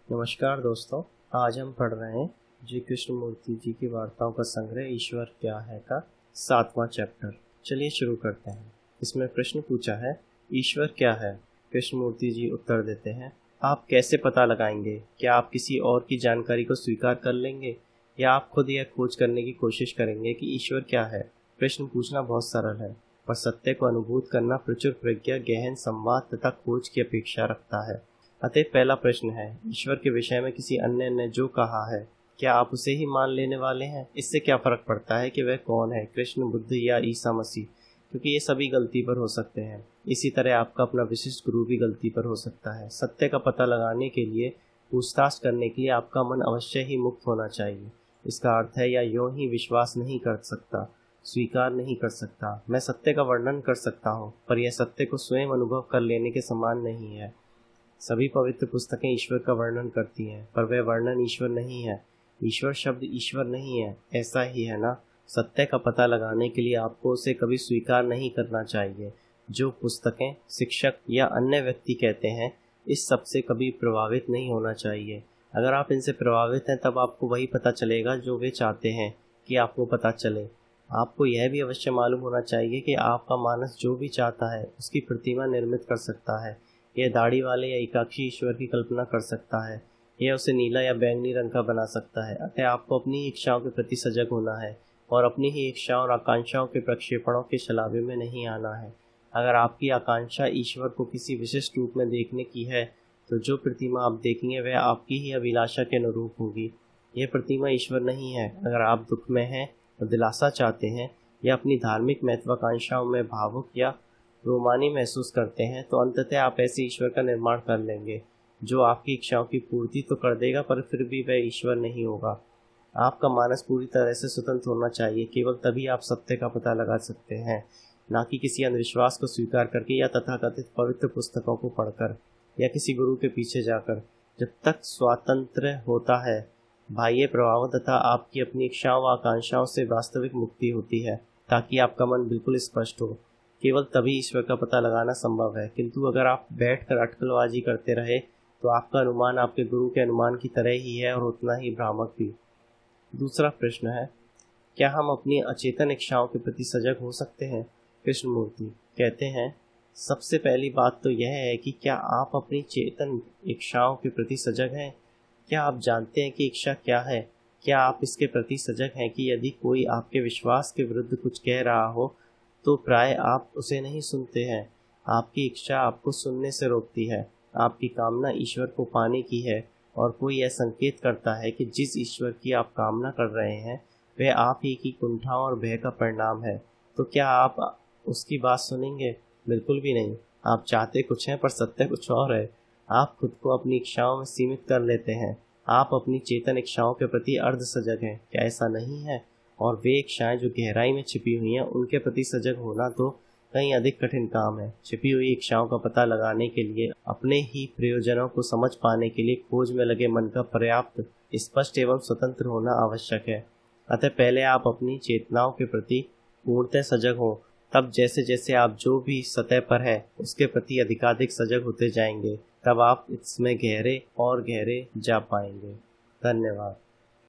नमस्कार दोस्तों, आज हम पढ़ रहे हैं जी कृष्णमूर्ति जी की वार्ताओं का संग्रह ईश्वर क्या है का 7वां चैप्टर। चलिए शुरू करते हैं। इसमें प्रश्न पूछा है, ईश्वर क्या है? कृष्णमूर्ति जी उत्तर देते हैं, आप कैसे पता लगाएंगे? क्या आप किसी और की जानकारी को स्वीकार कर लेंगे या आप खुद यह खोज करने की कोशिश करेंगे कि ईश्वर क्या है? प्रश्न पूछना बहुत सरल है, पर सत्य को अनुभूत करना प्रचुर प्रज्ञा, गहन संवाद तथा खोज की अपेक्षा रखता है। अतः पहला प्रश्न है, ईश्वर के विषय में किसी अन्य ने जो कहा है, क्या आप उसे ही मान लेने वाले हैं? इससे क्या फर्क पड़ता है कि वह कौन है, कृष्ण, बुद्ध या ईसा मसीह? क्योंकि ये सभी गलती पर हो सकते हैं। इसी तरह आपका अपना विशिष्ट गुरु भी गलती पर हो सकता है। सत्य का पता लगाने के लिए, पूछताछ करने के लिए आपका मन अवश्य ही मुक्त होना चाहिए। इसका अर्थ है, या यूं ही विश्वास नहीं कर सकता, स्वीकार नहीं कर सकता। मैं सत्य का वर्णन कर सकता हूँ, पर यह सत्य को स्वयं अनुभव कर लेने के समान नहीं है। सभी पवित्र पुस्तकें ईश्वर का वर्णन करती हैं, पर वह वर्णन ईश्वर नहीं है। ईश्वर शब्द ईश्वर नहीं है, ऐसा ही है ना? सत्य का पता लगाने के लिए आपको उसे कभी स्वीकार नहीं करना चाहिए। जो पुस्तकें, शिक्षक या अन्य व्यक्ति कहते हैं, इस सब से कभी प्रभावित नहीं होना चाहिए। अगर आप इनसे प्रभावित हैं, तब आपको वही पता चलेगा जो वे चाहते हैं कि आपको पता चले। आपको यह भी अवश्य मालूम होना चाहिए कि आपका मानस जो भी चाहता है उसकी प्रतिमा निर्मित कर सकता है। यह दाढ़ी वाले या एकाक्षी ईश्वर की कल्पना कर सकता है। यह उसे नीला या बैंगनी रंग का बना सकता है। अतः आपको अपनी इच्छाओं के प्रति सजग होना है और अपनी ही इच्छाओं और आकांक्षाओं के प्रक्षेपणों के छलावे में नहीं आना है। अगर आपकी आकांक्षा ईश्वर को किसी विशिष्ट रूप में देखने की है, तो जो प्रतिमा आप देखेंगे वह आपकी ही अभिलाषा के अनुरूप होगी। यह प्रतिमा ईश्वर नहीं है। अगर आप दुख में हैं और दिलासा चाहते हैं या अपनी धार्मिक महत्वाकांक्षाओं में भावुक या रोमानी महसूस करते हैं, तो अंततः आप ऐसे ईश्वर का निर्माण कर लेंगे जो आपकी इच्छाओं की पूर्ति तो कर देगा, पर फिर भी वह ईश्वर नहीं होगा। आपका मानस पूरी तरह से स्वतंत्र होना चाहिए। केवल तभी आप सत्य का पता लगा सकते हैं, ना कि किसी अंधविश्वास को स्वीकार करके या तथाकथित पवित्र पुस्तकों को पढ़कर या किसी गुरु के पीछे जाकर। जब तक स्वातंत्र्य होता है, बाह्य प्रभावों तथा आपकी अपनी इच्छाओं व आकांक्षाओं से वास्तविक मुक्ति होती है, ताकि आपका मन बिल्कुल स्पष्ट हो। केवल तभी ईश्वर का पता लगाना संभव है। किंतु अगर आप बैठकर अटकलबाजी करते रहे, तो आपका अनुमान आपके गुरु के अनुमान की तरह ही है और उतना ही भ्रामक भी। दूसरा प्रश्न है, क्या हम अपनी अचेतन इच्छाओं के प्रति सजग हो सकते हैं? कृष्णमूर्ति कहते हैं, सबसे पहली बात तो यह है कि क्या आप अपनी चेतन इच्छाओं के प्रति सजग हैं? क्या आप जानते हैं कि इच्छा क्या है? क्या आप इसके प्रति सजग हैं कि यदि कोई आपके विश्वास के विरुद्ध कुछ कह रहा हो, तो प्राय आप उसे नहीं सुनते हैं। आपकी इच्छा आपको सुनने से रोकती है। आपकी कामना ईश्वर को पाने की है, और कोई यह संकेत करता है कि जिस ईश्वर की आप कामना कर रहे हैं वह आप ही की कुंठा और भय का परिणाम है। तो क्या आप उसकी बात सुनेंगे? बिल्कुल भी नहीं। आप चाहते कुछ हैं, पर सत्य कुछ और है। आप खुद को अपनी इच्छाओं में सीमित कर लेते हैं। आप अपनी चेतन इच्छाओं के प्रति अर्ध सजग हैं, क्या ऐसा नहीं है? और वे इच्छाएं जो गहराई में छिपी हुई हैं, उनके प्रति सजग होना तो कहीं अधिक कठिन काम है। छिपी हुई इच्छाओं का पता लगाने के लिए, अपने ही प्रयोजनों को समझ पाने के लिए खोज में लगे मन का पर्याप्त स्पष्ट एवं स्वतंत्र होना आवश्यक है। अतः पहले आप अपनी चेतनाओं के प्रति पूर्णतः सजग हो। तब जैसे जैसे आप जो भी सतह पर है उसके प्रति अधिकाधिक सजग होते जाएंगे, तब आप इसमें गहरे और गहरे जा पाएंगे। धन्यवाद।